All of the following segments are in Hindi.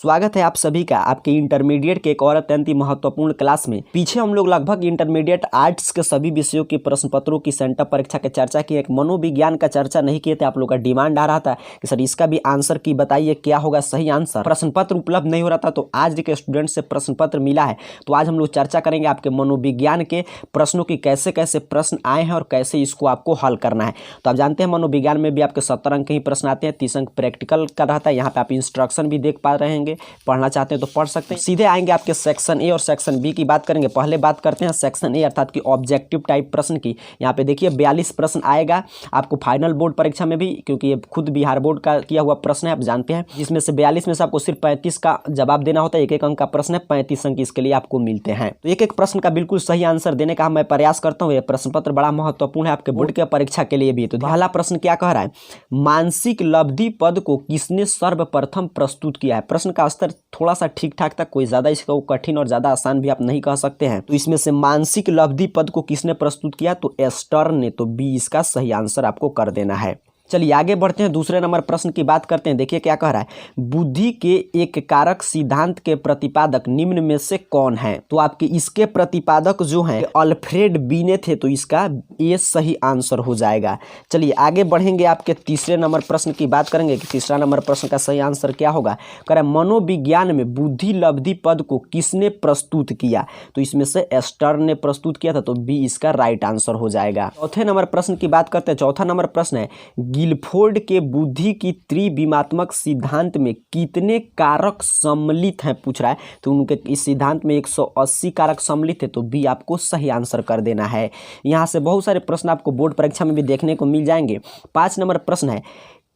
स्वागत है आप सभी का आपके इंटरमीडिएट के एक और अत्यंत ही महत्वपूर्ण क्लास में। पीछे हम लोग लगभग इंटरमीडिएट आर्ट्स के सभी विषयों की प्रश्न पत्रों की सेंटअप परीक्षा की चर्चा की, एक मनोविज्ञान का चर्चा नहीं किए थे। आप लोग का डिमांड आ रहा था कि सर इसका भी आंसर की बताइए, क्या होगा सही आंसर। प्रश्न पत्र उपलब्ध नहीं हो रहा था, तो आज के स्टूडेंट से प्रश्न पत्र मिला है। तो आज हम लोग चर्चा करेंगे आपके मनोविज्ञान के प्रश्नों की, कैसे कैसे प्रश्न आए हैं और कैसे इसको आपको हल करना है। तो आप जानते हैं मनोविज्ञान में भी आपके 70 अंक के ही प्रश्न आते हैं, 30 अंक प्रैक्टिकल का रहता है। यहाँ पे आप इंस्ट्रक्शन भी देख पा रहे हैं, पढ़ना चाहते हैं तो पढ़ सकते हैं। सीधे आएंगे आपके सेक्शन ए और सेक्शन बी की बात करेंगे। पहले बात करते हैं सेक्शन ए अर्थात कि ऑब्जेक्टिव टाइप प्रश्न की। यहाँ पे देखिए 42 प्रश्न आएगा आपको फाइनल बोर्ड परीक्षा में भी, क्योंकि ये खुद बिहार बोर्ड का किया हुआ प्रश्न है, आप जानते हैं। जिसमें से 42 में से आपको सिर्फ 35 का जवाब देना होता है। एक एक अंक का प्रश्न है, 35 अंक इसके लिए आपको मिलते हैं। तो एक एक प्रश्न का बिल्कुल सही आंसर देने का मैं प्रयास करता हूँ। यह प्रश्न पत्र बड़ा महत्वपूर्ण है आपके बोर्ड के परीक्षा के लिए भी। तो पहला प्रश्न क्या कह रहा है, मानसिक लब्धि पद को किसने सर्वप्रथम प्रस्तुत किया है। प्रश्न का स्तर थोड़ा सा ठीक ठाक था, कोई ज्यादा इसको कठिन और ज्यादा आसान भी आप नहीं कह सकते हैं। तो इसमें से मानसिक लब्धि पद को किसने प्रस्तुत किया, तो एस्टर्न ने। तो बी इसका सही आंसर आपको कर देना है। चलिए आगे बढ़ते हैं, दूसरे नंबर प्रश्न की बात करते हैं। देखिए क्या कह रहा है, बुद्धि के एक कारक सिद्धांत के प्रतिपादक निम्न में से कौन है। तो आपके इसके प्रतिपादक जो हैं अल्फ्रेड बीने थे, तो इसका ये सही आंसर हो जाएगा। चलिए आगे बढ़ेंगे, आपके तीसरे नंबर प्रश्न की बात करेंगे कि तीसरा नंबर प्रश्न का सही आंसर क्या होगा। कह रहा है मनोविज्ञान में बुद्धि लब्धि पद को किसने प्रस्तुत किया। तो इसमें से एस्टर्न ने प्रस्तुत किया था, तो बी इसका राइट आंसर हो जाएगा। चौथे नंबर प्रश्न की बात करते हैं। चौथा नंबर प्रश्न है, गिलफोर्ड के बुद्धि की त्रिविमात्मक सिद्धांत में कितने कारक सम्मिलित हैं पूछ रहा है। तो उनके इस सिद्धांत में 180 कारक सम्मिलित है, तो बी आपको सही आंसर कर देना है। यहाँ से बहुत सारे प्रश्न आपको बोर्ड परीक्षा में भी देखने को मिल जाएंगे। 5 नंबर प्रश्न है,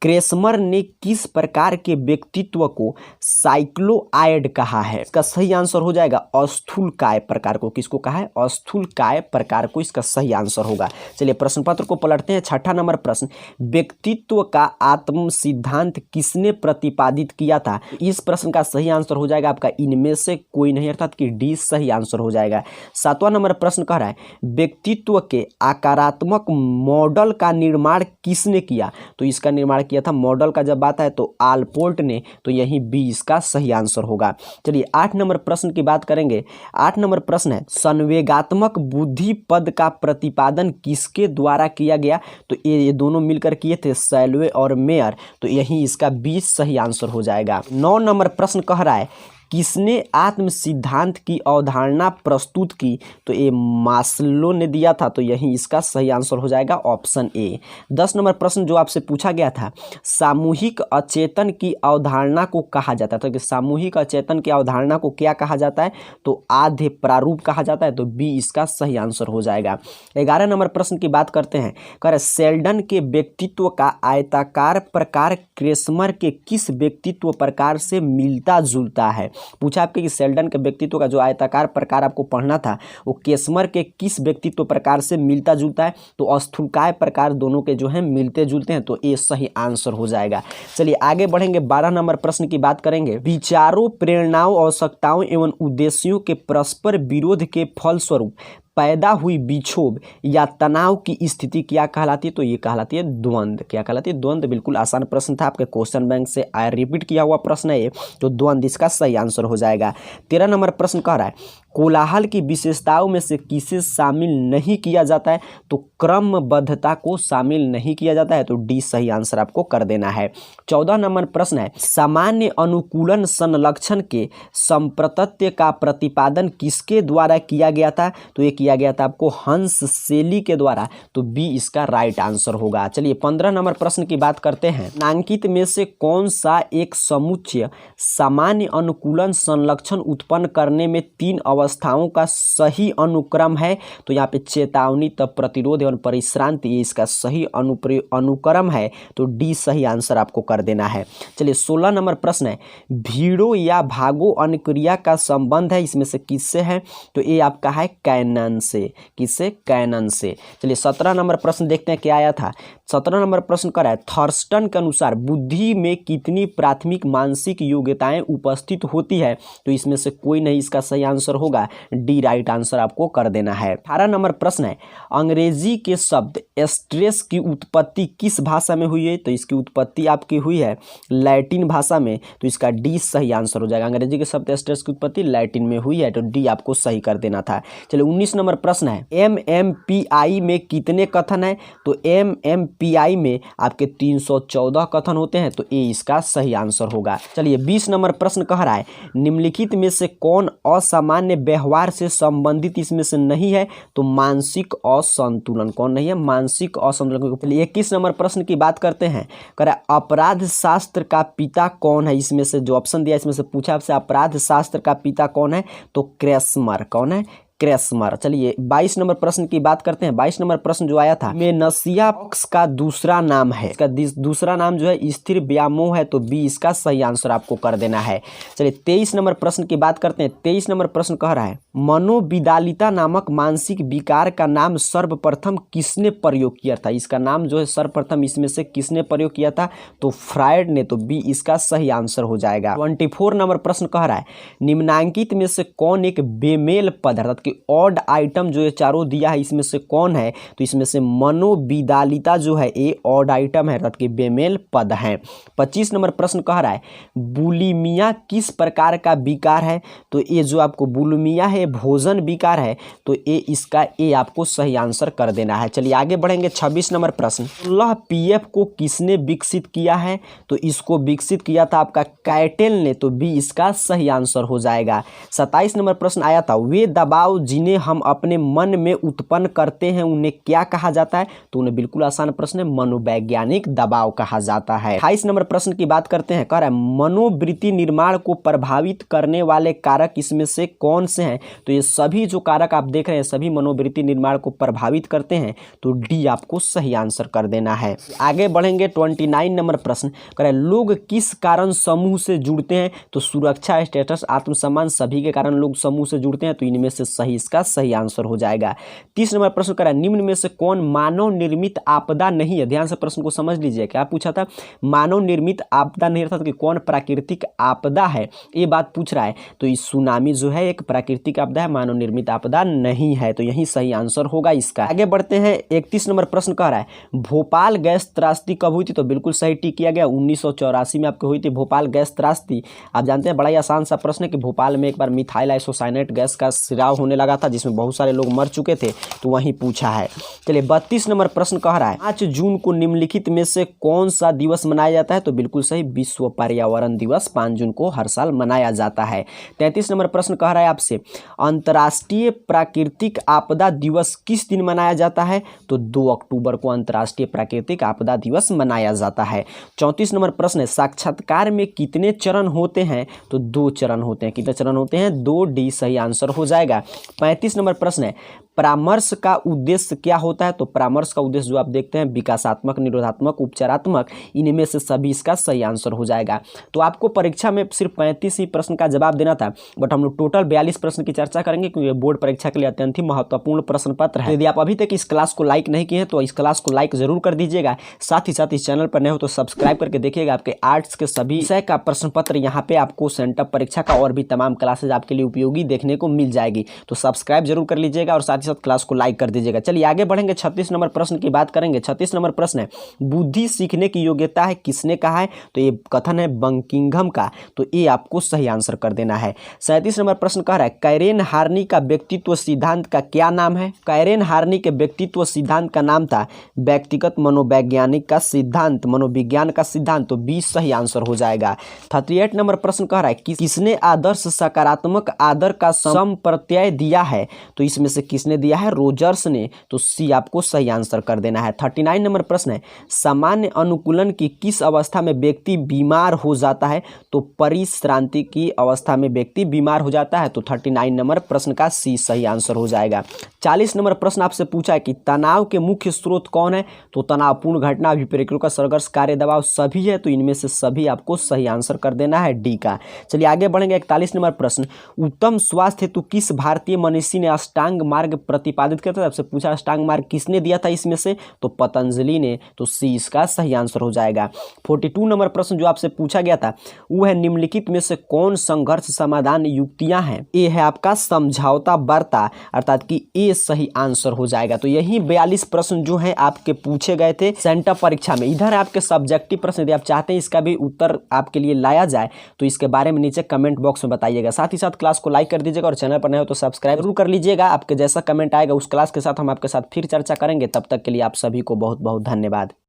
क्रेसमर ने किस प्रकार के व्यक्तित्व को साइक्लोआयड कहा है। इसका सही आंसर हो जाएगा अस्थूलकाय प्रकार को। किसको कहा है, अस्थूलकाय प्रकार को, इसका सही आंसर होगा। चलिए प्रश्न पत्र को पलटते हैं। छठा नंबर प्रश्न, व्यक्तित्व का आत्म सिद्धांत किसने प्रतिपादित किया था। इस प्रश्न का सही आंसर हो जाएगा आपका इनमें से कोई नहीं, अर्थात कि डी सही आंसर हो जाएगा। 7वां नंबर प्रश्न कह रहा है, व्यक्तित्व के आकारात्मक मॉडल का निर्माण किसने किया। तो इसका निर्माण किया था, मॉडल का जब बात है तो आलपोर्ट ने। तो यही बी इसका सही आंसर होगा। चलिए 8 नंबर प्रश्न की बात करेंगे। 8 नंबर प्रश्न है, संवेगात्मक बुद्धि पद का प्रतिपादन किसके द्वारा किया गया। तो ये दोनों मिलकर किए थे, सैलवे और मेयर। तो यही इसका बी सही आंसर हो जाएगा। 9 नंबर प्रश्न कह रहा है, किसने आत्म सिद्धांत की अवधारणा प्रस्तुत की। तो ये मास्लो ने दिया था, तो यही इसका सही आंसर हो जाएगा ऑप्शन ए। 10 नंबर प्रश्न जो आपसे पूछा गया था, सामूहिक अचेतन की अवधारणा को कहा जाता है। तो कि सामूहिक अचेतन की अवधारणा को क्या कहा जाता है, तो आधे प्रारूप कहा जाता है। तो बी इसका सही आंसर हो जाएगा। 11 नंबर प्रश्न की बात करते हैं। कह रहे सेल्डन के व्यक्तित्व का आयताकार प्रकार क्रेसमर के किस व्यक्तित्व प्रकार से मिलता जुलता है। पूछा आपके कि सेल्डन के व्यक्तित्व का जो आयताकार प्रकार आपको पढ़ना था, वो क्रेसमर के किस व्यक्तित्व प्रकार से मिलता जुलता है। तो अस्थूलकाय प्रकार दोनों के जो है मिलते जुलते हैं, तो ये सही आंसर हो जाएगा। चलिए आगे बढ़ेंगे, 12 नंबर प्रश्न की बात करेंगे। विचारों, प्रेरणाओं, आवश्यकताओं एवं उद्देश्यों के परस्पर विरोध के फलस्वरूप पैदा हुई विक्षोभ या तनाव की स्थिति क्या कहलाती है। तो ये कहलाती है द्वंद्व। क्या कहलाती है, द्वंद्व। बिल्कुल आसान प्रश्न था, आपके क्वेश्चन बैंक से रिपीट किया हुआ प्रश्न है ये। तो द्वंद्व इसका सही आंसर हो जाएगा। 13 नंबर प्रश्न कह रहा है, कोलाहल की विशेषताओं में से किसे शामिल नहीं किया जाता है। तो क्रमबद्धता को शामिल नहीं किया जाता है। तो डी सही आंसर आपको कर देना है। 14 नंबर प्रश्न है, सामान्य अनुकूलन संलक्षण के संप्रत्यय का प्रतिपादन किसके द्वारा किया गया था। तो ये किया गया था आपको हंस सेली के द्वारा। तो बी इसका राइट आंसर होगा। चलिए 15 नंबर प्रश्न की बात करते हैं। नामांकित में से कौन सा एक समुच्चय सामान्य अनुकूलन संलक्षण उत्पन्न करने में 3 अवस्थाओं का सही अनुक्रम है। तो यहाँ पे चेतावनी, तब प्रतिरोध एवं परिश्रांति, ये इसका सही अनुक्रम है। तो डी सही आंसर आपको कर देना है। चलिए 16 नंबर प्रश्न है, भीड़ो या भागो अनुक्रिया का संबंध है इसमें से किससे है। तो ये आपका है कैनन से। किससे, कैनन से। चलिए 17 नंबर प्रश्न देखते हैं क्या आया था। 17 नंबर प्रश्न कर रहा है, थर्स्टन के अनुसार बुद्धि में कितनी प्राथमिक मानसिक योग्यताएं उपस्थित होती है। तो इसमें से कोई नहीं इसका सही आंसर होगा। होगा डी राइट आंसर आपको कर देना है। 18 नंबर प्रश्न है, अंग्रेजी के शब्द स्ट्रेस की उत्पत्ति किस भाषा में हुई है? तो इसकी उत्पत्ति आपकी हुई है लैटिन भाषा में, तो इसका डी सही आंसर हो जाएगा। अंग्रेजी के शब्द स्ट्रेस की उत्पत्ति लैटिन में हुई है, तो डी आपको सही कर देना था। चलिए 19 नंबर प्रश्न है, MMPI में कितने कथन है? तो MMPI में आपके 314 कथन होते हैं, तो ए इसका सही आंसर होगा। चलिए 20 नंबर प्रश्न कह रहा है, निम्नलिखित में से कौन असामान्य व्यवहार से संबंधित इसमें से नहीं है? तो मानसिक असंतुलन। कौन नहीं है? मानसिक असंतुलन। चलिए 21 नंबर प्रश्न की बात करते हैं, कह रहा है अपराध शास्त्र का पिता कौन है? इसमें से जो ऑप्शन दिया इसमें से पूछा आपसे अपराध शास्त्र का पिता कौन है? तो क्रेसमर। कौन है? क्रेसमर। चलिए 22 नंबर प्रश्न की बात करते हैं। 22 नंबर प्रश्न जो आया था, मेनसिया का दूसरा नाम है, इसका दूसरा नाम जो है स्थिर व्यामोह है, तो बी इसका सही आंसर आपको कर देना है। चलिए 23 नंबर प्रश्न की बात करते हैं। 23 नंबर प्रश्न कह रहा है, मनोविदालिता नामक मानसिक विकार का नाम सर्वप्रथम किसने प्रयोग किया था? इसका नाम जो है सर्वप्रथम इसमें से किसने प्रयोग किया था? तो फ्रायड ने, तो बी इसका सही आंसर हो जाएगा। 24 नंबर प्रश्न कह रहा है, निम्नांकित में से कौन एक बेमेल पद अर्थात कि ऑड आइटम जो ये चारों दिया है इसमें से कौन है? तो इसमें से मनोविदालिता जो है ये ऑड आइटम है अर्थात कि बेमेल पद है। 25 नंबर प्रश्न कह रहा है, बुलिमिया किस प्रकार का विकार है? तो ये जो आपको बुलिमिया है भोजन विकार है, तो ये इसका ए आपको सही आंसर कर देना है। चलिए आगे बढ़ेंगे। 26 नंबर प्रश्न, 16 PF को किसने विकसित किया है? तो इसको विकसित किया था आपका कैटेल ने, तो बी इसका सही आंसर हो जाएगा। 27 नंबर प्रश्न आया था, वे दबाव जिन्हें हम अपने मन में उत्पन्न करते हैं उन्हें क्या कहा जाता है? तो उन्हें बिल्कुल आसान प्रश्न है, मनोवैज्ञानिक दबाव कहा जाता है। 28 नंबर प्रश्न की बात करते हैं, कह रहा है मनोवृत्ति निर्माण को प्रभावित करने वाले कारक इसमें से कौन से हैं? तो ये सभी जो कारक आप देख रहे हैं सभी मनोवृत्ति निर्माण को प्रभावित करते हैं, तो डी आपको सही आंसर कर देना है। आगे बढ़ेंगे। 29 नंबर प्रश्न कह रहा है, लोग किस कारण समूह से जुड़ते हैं? तो सुरक्षा, स्टेटस, आत्मसम्मान सभी के कारण लोग समूह से जुड़ते हैं, तो इनमें से सही इसका सही आंसर हो जाएगा। 30 नंबर प्रश्न कह रहा है, निम्न में से कौन मानव निर्मित आपदा नहीं है? ध्यान से प्रश्न को समझ लीजिए। क्या पूछा था? मानव निर्मित आपदा नहीं, अर्थात कि कौन प्राकृतिक आपदा है, ये बात पूछ रहा है। तो इस सुनामी जो है एक प्राकृतिक आपदा है, मानव निर्मित आपदा नहीं है, तो यही सही आंसर होगा इसका। आगे बढ़ते हैं। 31 नंबर प्रश्न कह रहा है, भोपाल गैस त्रासदी कब हुई थी? तो बिल्कुल सही टिक किया गया, 1984 में आपको हुई थी भोपाल गैस त्रासदी। आप जानते हैं बड़ा ही आसान सा प्रश्न है कि भोपाल में एक बार मिथाइल आइसोसाइनेट गैस का रिसाव होने लगा था जिसमें बहुत सारे लोग मर चुके थे, तो वहीं पूछा है। चलिए 32 नंबर प्रश्न कह रहा है, 5 जून को निम्नलिखित में से कौन सा दिवस मनाया जाता है? तो बिल्कुल सही, विश्व पर्यावरण दिवस 5 जून को हर साल मनाया जाता है। 33 नंबर प्रश्न कह रहा है आपसे, अंतर्राष्ट्रीय प्राकृतिक आपदा दिवस किस दिन मनाया जाता है? तो 2 अक्टूबर को अंतर्राष्ट्रीय प्राकृतिक आपदा दिवस मनाया जाता है। 34 नंबर प्रश्न है, साक्षात्कार में कितने चरण होते हैं? तो 2 चरण होते हैं। कितने चरण होते हैं? 2, डी सही आंसर हो जाएगा। 35 नंबर प्रश्न है, परामर्श का उद्देश्य क्या होता है? तो परामर्श का उद्देश्य जो आप देखते हैं विकासात्मक, निरोधात्मक, उपचारात्मक, इनमें से सभी इसका सही आंसर हो जाएगा। तो आपको परीक्षा में सिर्फ 35 ही प्रश्न का जवाब देना था, बट हम लोग टोटल 42 प्रश्न की चर्चा करेंगे क्योंकि बोर्ड परीक्षा के लिए अत्यंत ही महत्वपूर्ण प्रश्न पत्र है। यदि आप अभी तक इस क्लास को लाइक नहीं किए हैं तो इस क्लास को लाइक जरूर कर दीजिएगा। साथ ही साथ इस चैनल पर नए हो तो सब्सक्राइब करके देखिएगा। आपके आर्ट्स के सभी विषय का प्रश्न पत्र यहाँ पे आपको सेंटअप परीक्षा का और भी तमाम क्लासेज आपके लिए उपयोगी देखने को मिल जाएगी। तो सब्सक्राइब जरूर कर लीजिएगा और साथ ही साथ क्लास को लाइक कर दीजिएगा। चलिए आगे बढ़ेंगे। 36 नंबर प्रश्न की बात करेंगे। 36 नंबर प्रश्न है, बुद्धि सीखने की योग्यता है, किसने कहा है? तो ये कथन है बंकिंघम का, तो ये आपको सही आंसर कर देना है। 37 नंबर प्रश्न कह रहा है, कैरेन हार्नी का व्यक्तित्व सिद्धांत का क्या नाम है? कैरेन हार्नी के व्यक्तित्व सिद्धांत का नाम था व्यक्तिगत मनोवैज्ञानिक का सिद्धांत, मनोविज्ञान का सिद्धांत, तो 20 सही आंसर हो जाएगा। 38 नंबर प्रश्न कह रहा है, किसने आदर्श सकारात्मक आदर का संप्रत्यय दिया है? तो इसमें से किसने दिया है? रोजर्स ने, तो सी आपको सही आंसर कर देना है। 39 नंबर प्रश्न है, सामान्य अनुकूलन की किस अवस्था में व्यक्ति बीमार हो जाता है? तो परिश्रांति की अवस्था में व्यक्ति बीमार हो जाता है, तो 39 नंबर प्रश्न का सी सही आंसर हो जाएगा। 40 नंबर प्रश्न आपसे पूछा है कि तनाव के मुख्य स्रोत कौन है? तो तनावपूर्ण घटना, अभिप्रेरणा का संघर्ष, कार्य दबाव सभी है, तो इनमें से सभी आपको सही आंसर कर देना है, डी का। चलिए आगे बढ़ेंगे। 41 नंबर प्रश्न, उत्तम स्वास्थ्य हेतु किस भारतीय मनीषी ने अष्टांग मार्ग प्रतिपादित किया था? आपसे पूछा अष्टांग मार्ग किसने दिया था इसमें से? तो पतंजलि ने, तो सी इसका सही आंसर हो जाएगा। 42 नंबर प्रश्न जो आपसे पूछा गया था वो है, निम्नलिखित में से कौन संघर्ष समाधान युक्तियां हैं? ए है आपका समझौता बरता, अर्थात कि ए सही आंसर हो जाएगा। तो यही 42 प्रश्न जो हैं आपके पूछे गए थे सेंटअप परीक्षा में। इधर आपके सब्जेक्टिव प्रश्न, यदि आप चाहते हैं इसका भी उत्तर आपके लिए लाया जाए तो इसके बारे में नीचे कमेंट बॉक्स में बताइएगा। साथ ही साथ क्लास को लाइक कर दीजिएगा और चैनल पर नए हो तो सब्सक्राइब जरूर कर लीजिएगा। आपके जैसा कमेंट आएगा उस क्लास के साथ हम आपके साथ फिर चर्चा करेंगे। तब तक के लिए आप सभी को बहुत बहुत धन्यवाद।